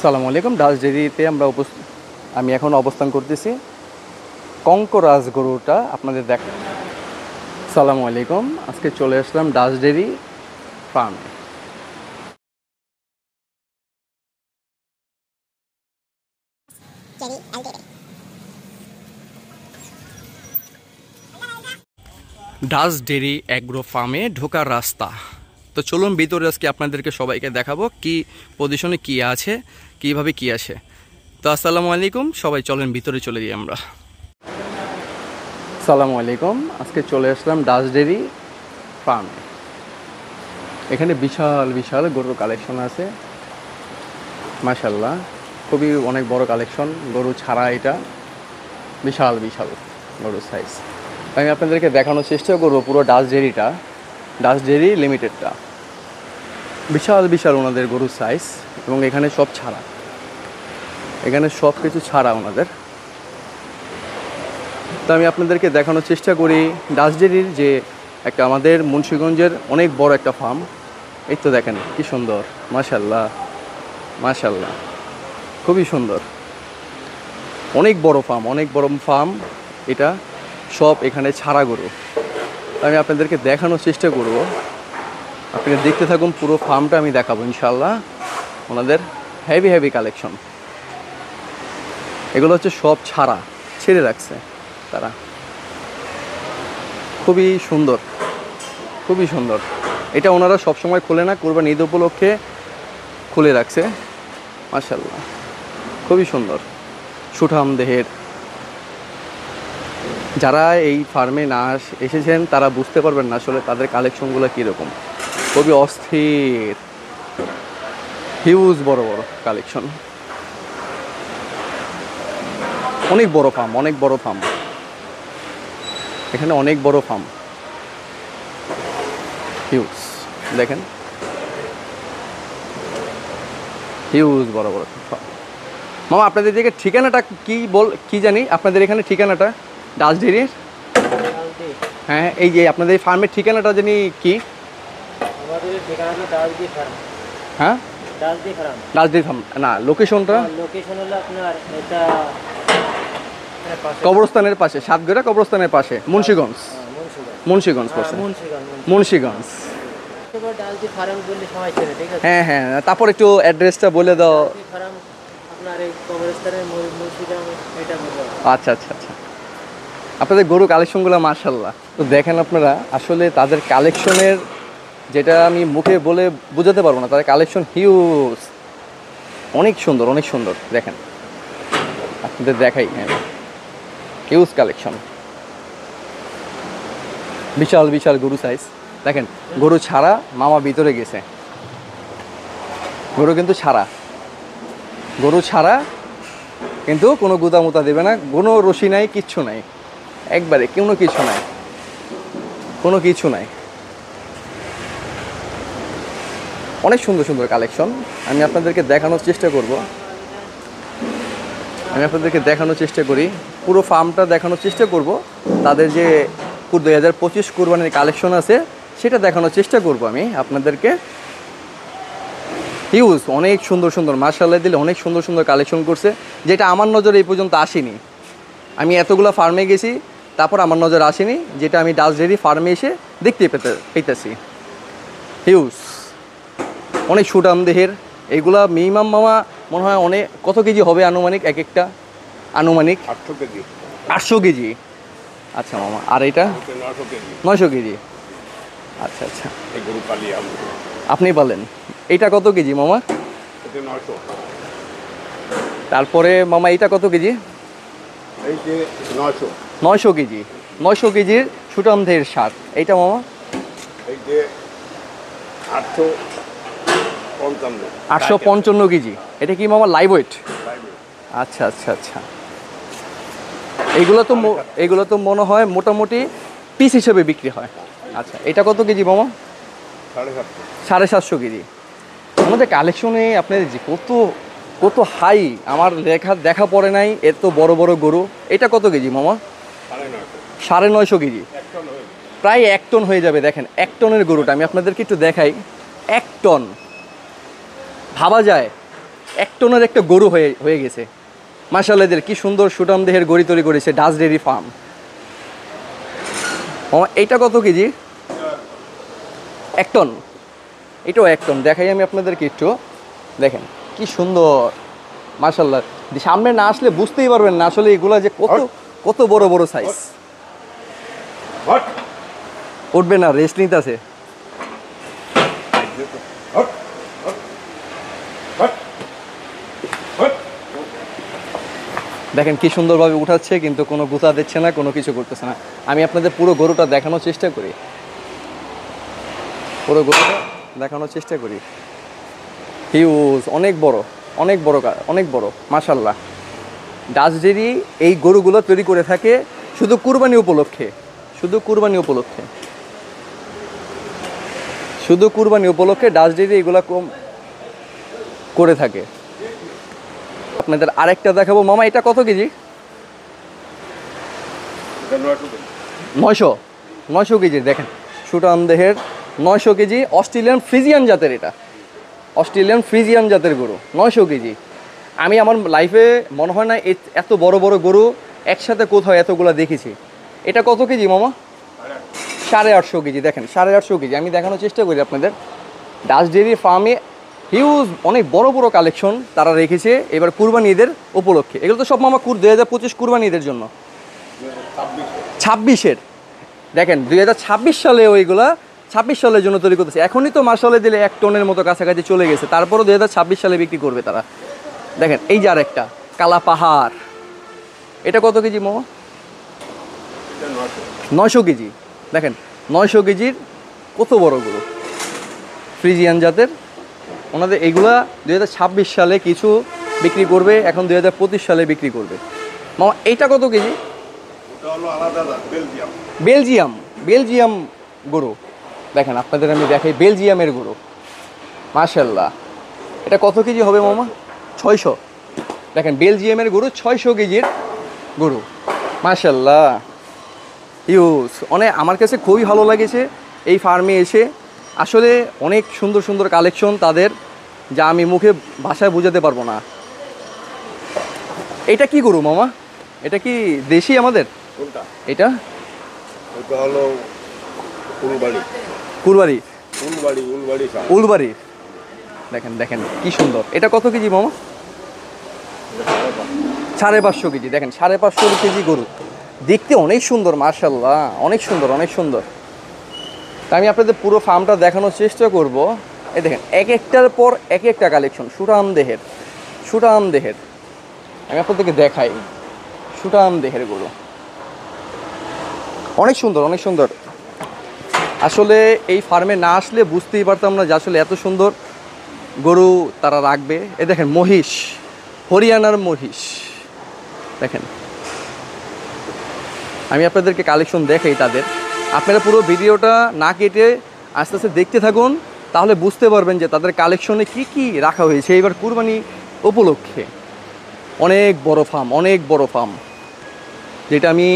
আসসালামু আলাইকুম। ডাচ ডেইরিতে আমি এখন অবস্থান করতেছি। কঙ্করাজ গরুটা আপনাদের আসসালামু আলাইকুম। আজকে চলে আসলাম ডাচ ডেইরি ফার্মে। ডাচ ডেইরি অ্যাগ্রো ফার্মে ঢোকার রাস্তা। তো চলুন ভিতরে আজকে আপনাদেরকে সবাইকে দেখাবো কি পজিশনে কি আছে, কিভাবে কি আসে। তো আসসালামু আলাইকুম, সবাই চলেন ভিতরে চলে যাই আমরা। আসসালামু আলাইকুম। আজকে চলে আসলাম ডাচ ডেইরি ফার্মে। এখানে বিশাল বিশাল গরুর কালেকশন আছে, মাশাআল্লাহ। খুবই অনেক বড় কালেকশন, গরু ছাড়া এটা বিশাল বিশাল গরুর সাইজ। আমি আপনাদেরকে দেখানোর চেষ্টা করবো পুরো ডাচ ডেইরি লিমিটেডটা। বিশাল বিশাল ওনাদের গরুর সাইজ, এবং এখানে সব ছাড়া, এখানে সব কিছু ছাড়া ওনাদের। তো আমি আপনাদেরকে দেখানোর চেষ্টা করি ডাচ ডেইরির যে একটা আমাদের মুন্সিগঞ্জের অনেক বড় একটা ফার্ম। এই তো দেখেন কি সুন্দর, মাশাআল্লাহ মাশাআল্লাহ, খুবই সুন্দর। অনেক বড় ফার্ম এটা, সব এখানে ছাড়া গরু। আমি আপনাদেরকে দেখানোর চেষ্টা করব, আপনারা দেখতে থাকুন। পুরো ফার্মটা আমি দেখাবো ইনশাআল্লাহ। ওনাদের হেভি হেভি কালেকশন, এগুলো হচ্ছে সব ছেড়ে রাখছে তারা। খুবই সুন্দর, খুবই সুন্দর। এটা ওনারা সবসময় খোলে না, কুরবানি ঈদ উপলক্ষে খুলে রাখছে। মাশাআল্লাহ, খুবই সুন্দর সুঠাম দেহের। যারা এই ফার্মে না এসেছেন তারা বুঝতে পারবেন না আসলে তাদের কালেকশনগুলো কীরকম। খুবই অস্থির, হিউজ বড় বড় কালেকশন। অনেক বড় ফার্ম, এখানে অনেক বড় ফার্ম, হিউজ। দেখেন হিউজ বড় বড় ফার্ম। মামা আপনাদের দিকে ঠিকানাটা কি জানি, আপনাদের এখানে ঠিকানাটা ডাচ ডেইরির? হ্যাঁ, এই যে আপনাদের ফার্মের ঠিকানাটা জানি কি? হ্যাঁ, ডাচ ডেইরি ফার্ম না, লোকেশনটা? লোকেশন হলো আপনার এটা কবরস্থানের পাশে, সাতগড়া কবরস্থানের পাশে, মুন্সিগঞ্জ পড়ছে। মুন্সিগঞ্জ। হ্যাঁ হ্যাঁ, তারপর একটু অ্যাড্রেসটা বলে দাও। আচ্ছা আচ্ছা আচ্ছা। আপনাদের গরু কালেকশনগুলো মাশাআল্লাহ। তো দেখেন আপনারা, আসলে তাদের কালেকশনের যেটা আমি মুখে বলে বোঝাতে পারবো না। তাদের কালেকশন হিউজ, অনেক সুন্দর। দেখেন আপনাদের দেখাই, হিউজ কালেকশন, বিশাল বিশাল গরু সাইজ। দেখেন গরু ছাড়া, মামা ভিতরে গেছে। গরু কিন্তু ছাড়া, কিন্তু কোনো গুদামুতা দেবে না, কোনো রশি নাই, কিচ্ছু নাই, একবারে কোনো কিছু নাই। অনেক সুন্দর সুন্দর কালেকশন আমি আপনাদেরকে দেখানোর চেষ্টা করি। পুরো ফার্মটা দেখানোর চেষ্টা করব। তাদের যে 2025 কুরবানির কালেকশন আছে সেটা দেখানোর চেষ্টা করব আমি আপনাদেরকে। হিউজ, অনেক সুন্দর মাশাআল্লাহ দিলে অনেক সুন্দর কালেকশন করছে, যেটা আমার নজরে এই পর্যন্ত আসেনি। আমি এতগুলো ফার্মে গেছি, তারপর আমার নজরে আসেনি, যেটা আমি ডাচ ডেইরি ফার্মে এসে দেখতে পেতেছি। হিউজ, অনেক সুঠাম দেহের। এইগুলা মিনিমাম মামা মনে হয় অনেক, কত কেজি হবে আনুমানিক? এক একটা আনুমানিক 800 কেজি। আচ্ছা মামা, আর এটা 900 কেজি। আচ্ছা আচ্ছা, আপনি বলেন এইটা কত কেজি মামা? তারপরে মামা এইটা কত কেজি? 900 কেজি। 900 কেজির সুঠাম দেহের সার। এইটা মামা 855 কেজি। এটা কি মামা লাইভ ওয়েট? আচ্ছা আচ্ছা আচ্ছা। এইগুলো তো মনে হয় মোটামুটি পিস হিসেবে বিক্রি হয়। আচ্ছা, এটা কত কেজি মামা? 750 কেজি। আমাদের কালেকশনে আপনাদের যে কত হাই, আমার দেখা পড়ে নাই এত বড় বড় গরু। এটা কত কেজি মামা? 950 কেজি, প্রায় 1 টন হয়ে যাবে। দেখেন 1 টনের গরুটা আমি আপনাদেরকে একটু দেখাই। 1 টন, ভাবা যায় এক টনের একটা গরু হয়ে হয়ে গেছে। মাশাআল্লাহ, এদের কি সুন্দর সুটাম দেহের গড়ি তৈরি করেছে ডাচ ডেইরি ফার্ম। এইটা কত কেজি? 1 টন। এটাও 1 টন। দেখাই আমি আপনাদেরকে একটু, দেখেন কি সুন্দর মাশাআল্লাহ। সামনে না আসলে বুঝতেই পারবেন না আসলে এগুলা যে কত কত বড় বড় সাইজ। উঠবে না, রেস্ট নিতে আছে। দেখেন কি সুন্দরভাবে উঠাচ্ছে, কিন্তু কোনো গুতা দিচ্ছে না, কোনো কিছু করতেছে না। আমি আপনাদের পুরো গরুটা দেখানোর চেষ্টা করি, পুরো গরুটা দেখানোর চেষ্টা করি। হিউজ, অনেক বড়, অনেক বড়, অনেক বড় মাশাআল্লাহ। ডাচ ডেইরি এই গরুগুলো তৈরি করে থাকে শুধু কুরবানি উপলক্ষে, শুধু কুরবানি উপলক্ষে, শুধু কুরবানি উপলক্ষে ডাচ ডেইরি এগুলা কম করে থাকে। আপনাদের আরেকটা দেখাবো মামা, এটা কত কেজি? 900 কেজি। দেখেন সুটাম দেহের 900 কেজি, অস্ট্রেলিয়ান ফ্রিজিয়ান জাতের, এটা অস্ট্রেলিয়ান ফ্রিজিয়ান জাতের গরু, 900 কেজি। আমি আমার লাইফে মনে হয় না এত বড় বড় গরু একসাথে কোথাও এতগুলো দেখেছি। এটা কত কেজি মামা? 850 কেজি। দেখেন 850 কেজি। আমি দেখানোর চেষ্টা করি আপনাদের। ডাচ ডেইরি ফার্মে হিউজ অনেক বড় বড় কালেকশন তারা রেখেছে এবার কুরবানি ঈদের উপলক্ষে। এগুলো তো সব মামা 2025 কুরবানি ঈদের জন্য, 26-এর। দেখেন 2026 সালে ওইগুলা 26 সালের জন্য তৈরি করতেছে। এখনই তো মাসালে দিলে 1 টনের মতো কাছাকাছি চলে গেছে, তারপরও 2026 সালে বিক্রি করবে তারা। দেখেন এই যে আরেকটা কালা পাহাড়, এটা কত কেজি মামা? 900 কেজি। দেখেন 900 কেজির কত বড় গরু, ফ্রিজিয়ান জাতের। ওনাদের এইগুলা 2026 সালে কিছু বিক্রি করবে, এখন 2025 সালে বিক্রি করবে। মামা এইটা কত কেজি? বেলজিয়াম, বেলজিয়াম গরু। দেখেন আপনাদের আমি দেখাই বেলজিয়ামের গরু মাশাআল্লাহ। এটা কত কেজি হবে মামা? 600। দেখেন বেলজিয়ামের গরু 600 কেজির গরু মাশাআল্লাহ, হিউজ। অনেক আমার কাছে খুবই ভালো লাগেছে এই ফার্মে এসে। আসলে অনেক সুন্দর সুন্দর কালেকশন তাদের, যা আমি মুখে ভাষায় বোঝাতে পারবো না। এটা কি গরু মামা? এটা কি দেশি আমাদের? এটা হলো উলবাড়ি, কুরবারি, উলবাড়ি। দেখেন দেখেন কি সুন্দর। এটা কত কেজি মামা? 550 কেজি। দেখেন 550 কেজি গরু, দেখতে অনেক সুন্দর মাশাআল্লাহ, অনেক সুন্দর, অনেক সুন্দর। তা আমি আপনাদের পুরো ফার্মটা দেখানোর চেষ্টা করব। এই দেখেন এক একটার পর এক একটা কালেকশন সুটাম দেহের, সুটাম দেহের। আমি আপনাদেরকে দেখাই সুটাম দেহের গরু, অনেক সুন্দর, অনেক সুন্দর। আসলে এই ফার্মে না আসলে বুঝতেই পারতাম না যে আসলে এত সুন্দর গরু তারা রাখবে। এ দেখেন মহিষ, হরিয়ানার মহিষ। দেখেন আমি আপনাদেরকে কালেকশন দেখাই তাদের। আপনারা পুরো ভিডিওটা না কেটে আস্তে আস্তে দেখতে থাকুন, তাহলে বুঝতে পারবেন যে তাদের কালেকশনে কি কি রাখা হয়েছে এবার কুরবানি উপলক্ষে। অনেক বড় ফার্ম, অনেক বড় ফার্ম, যেটা আমি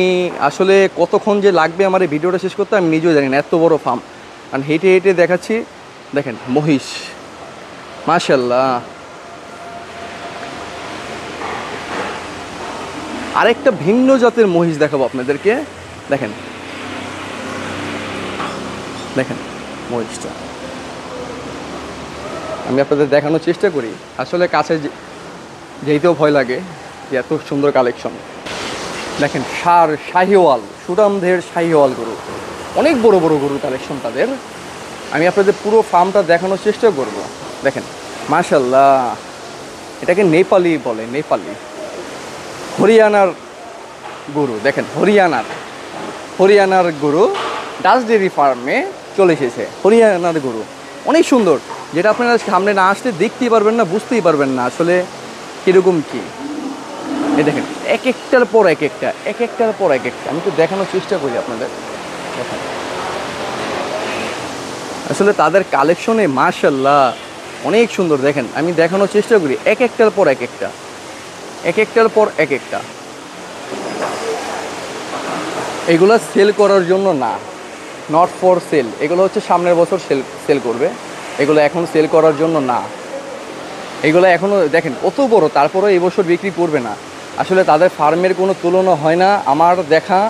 আসলে কতক্ষণ যে লাগবে আমার এই ভিডিওটা শেষ করতে আমি নিজেও জানি না, এত বড় ফার্ম। আর হেঁটে হেঁটে দেখাচ্ছি। দেখেন মহিষ মাশাআল্লাহ। আরেকটা ভিন্ন জাতের মহিষ দেখাবো আপনাদেরকে। দেখেন দেখেন মহিষটা আমি আপনাদের দেখানোর চেষ্টা করি। আসলে কাছে যেতেও ভয় লাগে যে এত সুন্দর কালেকশন। দেখেন শাহিওয়াল, সুটামদের শাহিওয়াল গরু, অনেক বড় বড় গরুর কালেকশন তাদের। আমি আপনাদের পুরো ফার্মটা দেখানোর চেষ্টা করব। দেখেন মাশাআল্লাহ, এটাকে নেপালি বলে, নেপালি। হরিয়ানার গরু, দেখেন হরিয়ানার গরু ডাচ ডেইরি ফার্মে চলে এসেছে। হরিয়ানার গরু অনেক সুন্দর, যেটা আপনারা সামনে না আসলে দেখতেই পারবেন না, বুঝতেই পারবেন না আসলে কীরকম কী। এই দেখেন এক একটার পর এক একটা, এক একটার পর এক একটা। আমি তো দেখানোর চেষ্টা করি আপনাদের। দেখেন আসলে তাদের কালেকশনে মাশাআল্লাহ অনেক সুন্দর। দেখেন আমি দেখানোর চেষ্টা করি এক একটার পর এক একটা, এক একটার পর এক একটা। এগুলো সেল করার জন্য না, নট ফর সেল। এগুলো হচ্ছে সামনের বছর সেল করবে, এগুলো এখন সেল করার জন্য না। এইগুলো এখনও দেখেন কত বড়, তারপরে এই বছর বিক্রি করবে না। আসলে তাদের ফার্মের কোনো তুলনা হয় না। আমার দেখা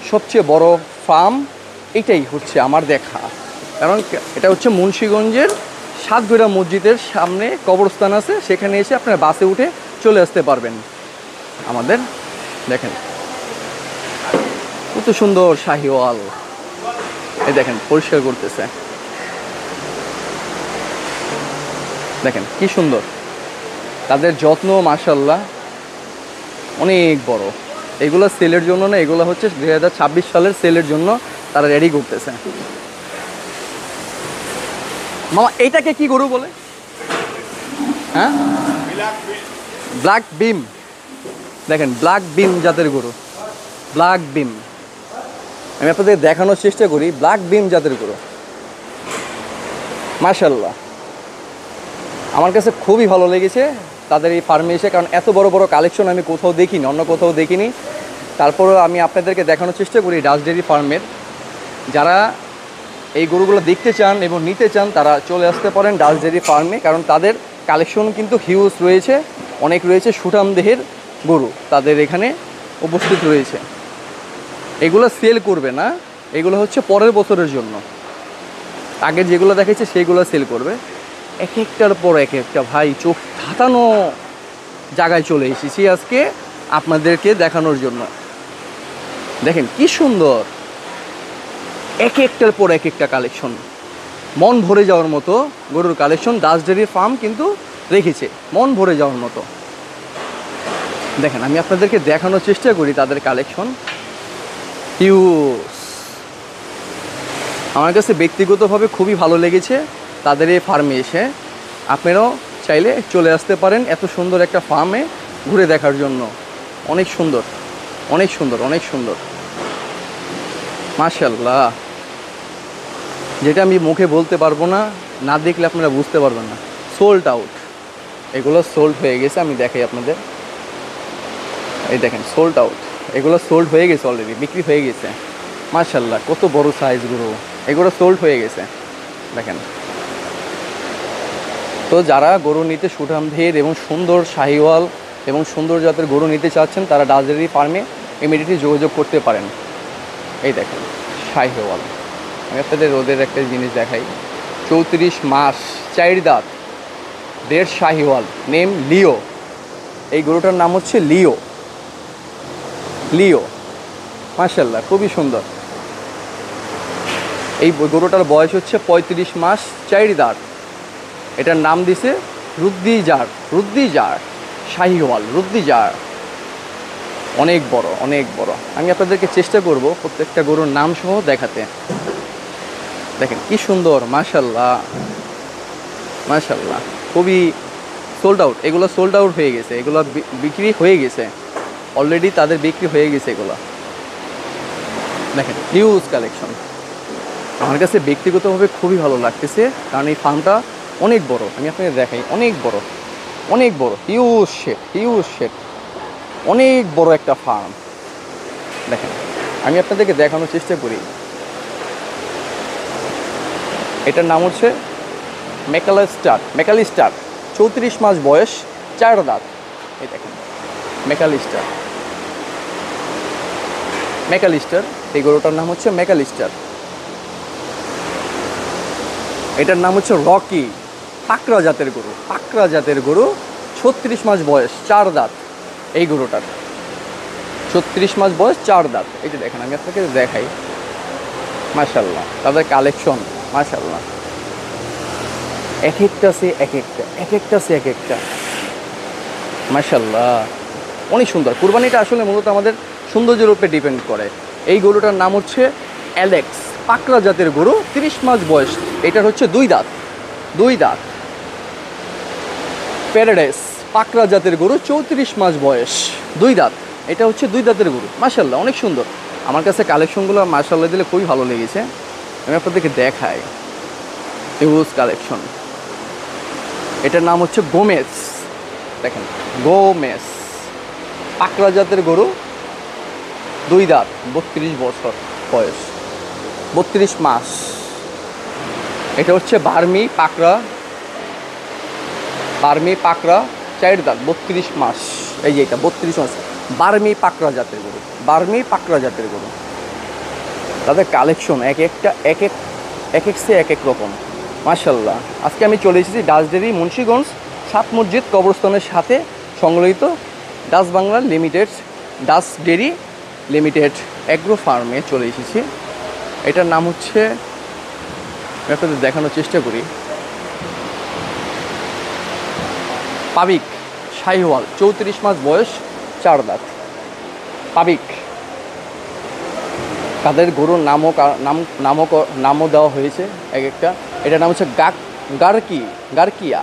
সবচেয়ে বড় ফার্ম এটাই হচ্ছে আমার দেখা। কারণ এটা হচ্ছে মুন্সিগঞ্জের সাতগড়া মসজিদের সামনে কবরস্থান আছে, সেখানে এসে আপনারা বাসে উঠে চলে আসতে পারবেন। আমাদের দেখেন কত সুন্দর শাহিওয়াল, এই দেখেন পরিষ্কার করতেছে, দেখেন কি সুন্দর তাদের যত্ন, মাশাআল্লাহ অনেক বড়। এগুলো সেলের জন্য না, এগুলো হচ্ছে 2026 সালের সেলের জন্য তারা রেডি করতেছে। মামা এইটাকে কি গরু বলে? হ্যাঁ, ব্ল্যাক বিম। দেখেন ব্ল্যাক বিম জাতের গরু, ব্ল্যাক বিম। আমি আপনাদের দেখানোর চেষ্টা করি, ব্ল্যাক বিম জাতের গরু মাশাআল্লাহ আমার কাছে খুবই ভালো লেগেছে তাদের এই ফার্মে এসে। কারণ এত বড় বড় কালেকশন আমি কোথাও দেখিনি, অন্য কোথাও দেখিনি। তারপরেও আমি আপনাদেরকে দেখানোর চেষ্টা করি ডাচ ডেইরি ফার্মের। যারা এই গরুগুলো দেখতে চান এবং নিতে চান তারা চলে আসতে পারেন ডাচ ডেইরি ফার্মে। কারণ তাদের কালেকশন কিন্তু হিউজ রয়েছে, অনেক রয়েছে। সুঠাম দেহের গরু তাদের এখানে উপস্থিত রয়েছে। এগুলো সেল করবে না, এগুলো হচ্ছে পরের বছরের জন্য। আগের যেগুলো দেখেছে সেইগুলো সেল করবে। এক একটার পর এক একটা ভাই চোখ ধাঁধানো জায়গায় চলে এসেছি আজকে আপনাদেরকে দেখানোর জন্য। দেখেন কি সুন্দর, এক একটার পর এক একটা কালেকশন, মন ভরে যাওয়ার মতো গরুর কালেকশন ডাচ ডেইরি ফার্ম কিন্তু রেখেছে, মন ভরে যাওয়ার মতো। দেখেন আমি আপনাদেরকে দেখানোর চেষ্টা করি তাদের কালেকশন। হিউজ, আমার কাছে ব্যক্তিগতভাবে খুবই ভালো লেগেছে তাদের এই ফার্মে এসে। আপনারাও চাইলে চলে আসতে পারেন এত সুন্দর একটা ফার্মে ঘুরে দেখার জন্য। অনেক সুন্দর, অনেক সুন্দর, অনেক সুন্দর মাশাআল্লাহ। যেটা আমি মুখে বলতে পারবো না, না দেখলে আপনারা বুঝতে পারবেন না। সোল্ড আউট, এগুলো সোল্ড হয়ে গেছে। আমি দেখাই আপনাদের, এই দেখেন সোল্ড আউট, এগুলো সোল্ড হয়ে গেছে অলরেডি, বিক্রি হয়ে গেছে। মাশাআল্লাহ কত বড় সাইজগুলো, এগুলো সোল্ড হয়ে গেছে দেখেন। তো যারা গরু নিতে সুঠাম দেহের এবং সুন্দর শাহিওয়াল এবং সুন্দর জাতের গরু নিতে চাচ্ছেন তারা ডাচ ডেইরি ফার্মে ইমিডিয়েটলি যোগাযোগ করতে পারেন। এই দেখেন শাহিওয়াল, আমি আপনাদের ওদের একটা জিনিস দেখাই। 34 মাস, 4 দাঁত, 1.5 শাহিওয়াল, নেম লিও। এই গরুটার নাম হচ্ছে লিও, লিও মাশাআল্লাহ খুবই সুন্দর। এই গরুটার বয়স হচ্ছে 35 মাস, 4 দাঁত। এটার নাম দিছে রুদ্দিজার, রুদ্দিজার শাহিওয়াল, রুদ্দিজার। অনেক বড়, অনেক বড়। আমি আপনাদেরকে চেষ্টা করব প্রত্যেকটা গরুর নাম সহ দেখাতে। দেখেন কি সুন্দর মাশাআল্লাহ, মাশাআল্লাহ খুবই সোল্ড আউট। এগুলো সোল্ড আউট হয়ে গেছে, এগুলো বিক্রি হয়ে গেছে অলরেডি, তাদের বিক্রি হয়ে গেছে এগুলো। দেখেন হিউজ কালেকশন, আমার কাছে ব্যক্তিগতভাবে খুবই ভালো লাগতেছে। কারণ এই ফার্মটা অনেক বড়, আমি আপনাকে দেখাই, অনেক বড়, অনেক বড়, হিউজ শেড, হিউজ শেড, অনেক বড় একটা ফার্ম। দেখেন আমি আপনাদেরকে দেখানোর চেষ্টা করি। এটার নাম হচ্ছে মেকালিস্টার, মেকালিস্টার 34 মাস বয়স, 4 দাঁত। এই দেখেন মেকালিস্টার, মেকালিস্টার, এই গরুটার নাম হচ্ছে মেকালিস্টার। এটার নাম হচ্ছে রকি, পাকড়া জাতের গরু, পাকড়া জাতের গরু, 36 মাস বয়স, 4 দাঁত। এই গরুটার 36 মাস বয়স, 4 দাঁত। এইটা দেখেন আমি আপনাকে দেখাই মাশাআল্লাহ তাদের কালেকশন মাশাআল্লাহ। এক একটা সে এক একটা, এক একটা সে এক একটা মাশাআল্লাহ অনেক সুন্দর। কুরবানিটা আসলে মূলত আমাদের সৌন্দর্যের উপরে ডিপেন্ড করে। এই গরুটার নাম হচ্ছে অ্যালেক্স, পাকড়া জাতের গরু, 30 মাস বয়স। এটার হচ্ছে 2 দাঁত, 2 দাঁত। প্যারাডাইস, পাকড়া জাতের গরু, 34 মাস বয়স, 2 দাঁত। এটা হচ্ছে 2 দাঁতের গরু মাশাআল্লাহ অনেক সুন্দর। আমার কাছে কালেকশনগুলো মাশাআল্লাহ দিলে খুবই ভালো লেগেছে। আমি আপনাদেরকে দেখাই হিউজ কালেকশন। এটার নাম হচ্ছে গোমেস, দেখেন গোমেস, পাকড়া জাতের গরু, 2 দাঁত, 32 বছর বয়স, 32 মাস। এটা হচ্ছে বার্মি পাকড়া বার্মি পাকড়া 4 দাঁত 32 মাস, এই যে এটা 32 মাস বার্মি পাকড়া জাতের গরু, বার্মি পাকড়া জাতের গরু। তাদের কালেকশন এক একটা এক সে এক এক রকম মাশাল্লাহ। আজকে আমি চলে এসেছি ডাচ ডেইরি মুন্সিগঞ্জ 7 মসজিদ কবরস্থানের সাথে সংলগ্নিত Dutch Bangla Limited, Dutch Dairy Limited Agro ফার্মে চলে এসেছি। এটার নাম হচ্ছে, আমি আপনাদের দেখানোর চেষ্টা করি, পাবিক শাহিওয়াল 34 মাস বয়স 4 দাঁত পাবিক। তাদের গরুর নামও দেওয়া হয়েছে এক একটা। এটার নাম হচ্ছে গারকিয়া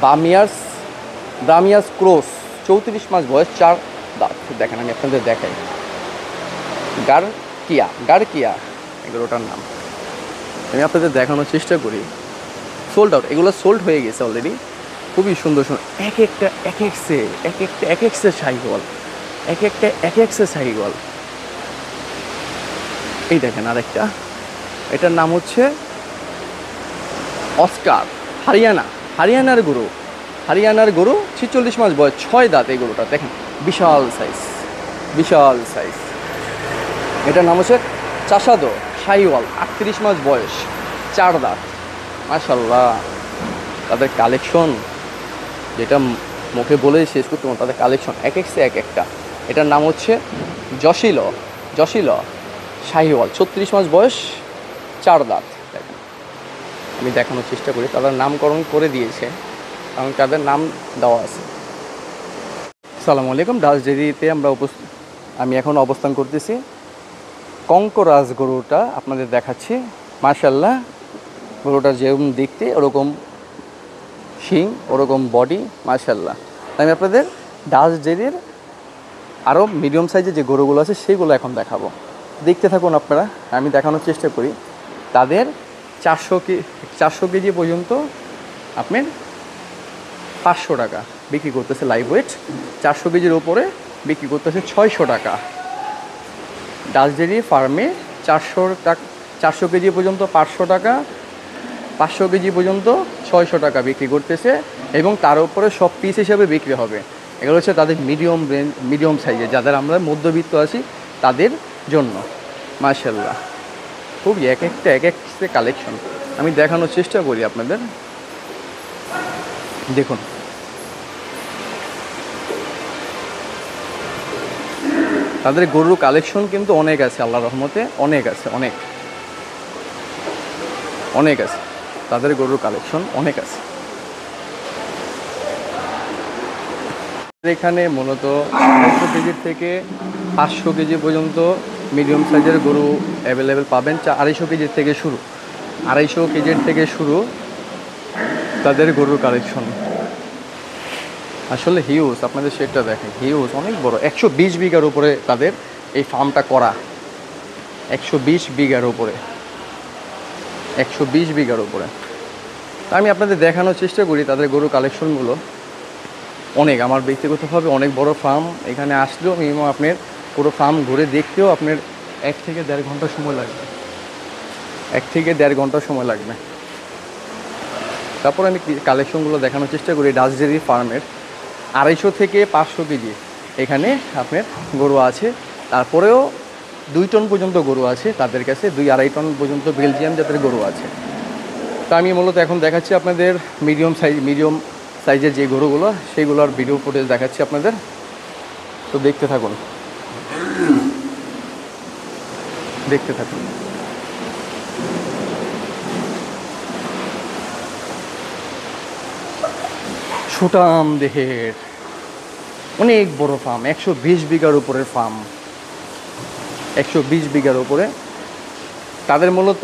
ব্রামিয়াস ক্রস 34 মাস বয়স 4 দাঁত। দেখেন আমি আপনাদের দেখাই, গারকিয়া এগুলোটার নাম। আমি আপনাদের দেখানোর চেষ্টা করি। সোল্ড আউট, এগুলো সোল্ড হয়ে গেছে অলরেডি। খুবই সুন্দর সুন্দর এক একটা এক এক সে শাহিওয়াল, এক একটা শাহিওয়াল। এই দেখেন আরেকটা, এটার নাম হচ্ছে অস্কার, হারিয়ানার গরু 46 মাস বয়স 6 দাঁত। এই গরুটা দেখেন বিশাল সাইজ। এটার নাম হচ্ছে চাষাদো শাহিওয়াল 38 মাস বয়স 4 দাঁত মাশাল্লাহ। তাদের কালেকশন যেটা মুখে বলে শেষ করতে পারবো, তাদের কালেকশন এক এক একটা। এটার নাম হচ্ছে জশিল শাহিওয়াল 36 মাস বয়স 4 দাঁত। দেখেন আমি দেখানোর চেষ্টা করি, তাদের নামকরণ করে দিয়েছে কারণ তাদের নাম দেওয়া আছে। আসসালামু আলাইকুম, ডাচ ডেইরিতে আমি এখন অবস্থান করতেছি। কঙ্করাজ গরুটা আপনাদের দেখাচ্ছি মাশাল্লাহ। গরুটার যেরকম দেখতে ওরকম শিং, ওরকম বডি মাশাল্লাহ। আমি আপনাদের ডাচ ডেইরির আরও মিডিয়াম সাইজের যে গরুগুলো আছে সেইগুলো এখন দেখাবো, দেখতে থাকুন আপনারা। আমি দেখানোর চেষ্টা করি। তাদের 400 কেজি পর্যন্ত আপনার 500 টাকা বিক্রি করতেছে লাইভ ওয়েট, 400 কেজির ওপরে বিক্রি করতেছে 600 টাকা। ডাচ ডেইরি ফার্মে 400 কেজি পর্যন্ত 500 টাকা, 500 কেজি পর্যন্ত 600 টাকা বিক্রি করতেছে এবং তার উপরে সব পিস হিসাবে বিক্রি হবে। এগুলো হচ্ছে তাদের মিডিয়াম সাইজে, যাদের আমরা মধ্যবিত্ত আছি তাদের জন্য মাশাল্লাহ। খুবই এক একটা কালেকশন আমি দেখানোর চেষ্টা করি আপনাদের। দেখুন তাদের গরুর কালেকশন কিন্তু অনেক আছে, আল্লাহর রহমতে অনেক আছে, অনেক আছে। তাদের গরুর কালেকশন অনেক আছে। এখানে মূলত 100 কেজির থেকে 500 কেজি পর্যন্ত মিডিয়াম সাইজের গরু অ্যাভেলেবেল পাবেন। 250 কেজির থেকে শুরু, 250 কেজির থেকে শুরু তাদের গরুর কালেকশন আসলে হিউজ। আপনাদের সেটটা দেখেন, হিউজ, অনেক বড়। 120 বিঘার উপরে তাদের এই ফার্মটা করা, 120 বিঘার উপরে, 120 বিঘার উপরে। আমি আপনাদের দেখানোর চেষ্টা করি তাদের গরু কালেকশনগুলো। অনেক, আমার ব্যক্তিগতভাবে অনেক বড় ফার্ম। এখানে আসলেও মিনিমাম আপনার পুরো ফার্ম ঘুরে দেখতেও আপনার 1 থেকে 1.5 ঘন্টা সময় লাগবে, 1 থেকে 1.5 ঘন্টা সময় লাগবে। তারপর আমি কালেকশনগুলো দেখানোর চেষ্টা করি। ডাচ ডেইরি ফার্মের 250 থেকে 500 কেজি এখানে আপনার গরু আছে। তারপরেও 2 টন পর্যন্ত গরু আছে তাদের কাছে, 2-2.5 টন পর্যন্ত বেলজিয়াম জাতের গরু আছে। তো আমি মূলত এখন দেখাচ্ছি আপনাদের মিডিয়াম সাইজের যে গরুগুলো সেইগুলোর ভিডিও ফুটেজ দেখাচ্ছি আপনাদের। তো দেখতে থাকুন। সুটাম দেহের অনেক বড় ফার্ম, 120 বিঘার উপরের ফার্ম, 120 বিঘার উপরে। তাদের মূলত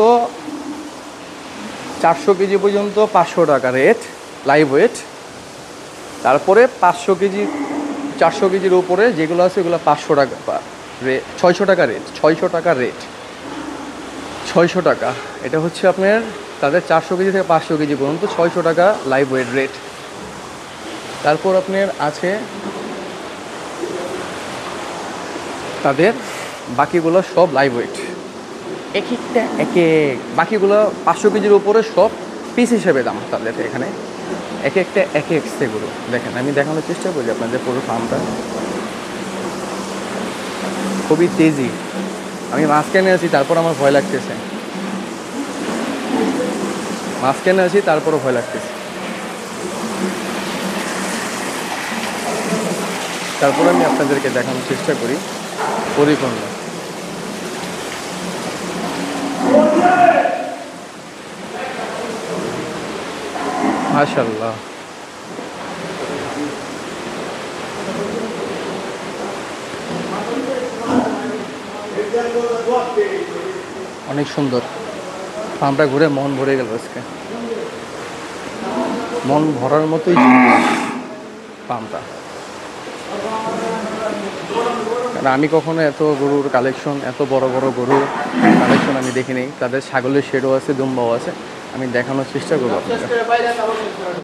400 কেজি পর্যন্ত 500 টাকা রেট লাইভ ওয়েট। তারপরে 500 কেজি 400 কেজির উপরে যেগুলো আছে এগুলো 500 টাকা, 600 টাকা রেট, 600 টাকা রেট, 600 টাকা। এটা হচ্ছে আপনার তাদের 400 কেজি থেকে 500 কেজি পর্যন্ত 600 টাকা লাইভ ওয়েট রেট। তারপর আপনার আছে তাদের বাকিগুলো সব লাইভ ওয়েট, এক বাকিগুলো 500 কেজির উপরে সব পিস হিসেবে দাম তাদের এখানে। এক একটা এক এক গরু দেখেন, আমি দেখানোর চেষ্টা করি আপনাদের পুরো ফার্মটা। খুবই তেজি। আমি মাঝখানে আছি, তারপর আমার ভয় লাগতেছে। মাঝখানে আছি, তারপরও ভয় লাগতেছে। তারপর আমি আপনাদেরকে দেখানোর চেষ্টা করি পরিপূর্ণ। মাশাআল্লাহ, অনেক সুন্দর। ফার্মটা ঘুরে মন ভরে গেল আজকে, মন ভরার মতোই ফার্মটা। কারণ আমি কখনো এত গরুর কালেকশন, এত বড় বড় গরুর কালেকশন আমি দেখিনি। তাদের ছাগলের শেডও আছে, দুম্বাও আছে। আমি দেখানোর চেষ্টা করবো আপনাদের।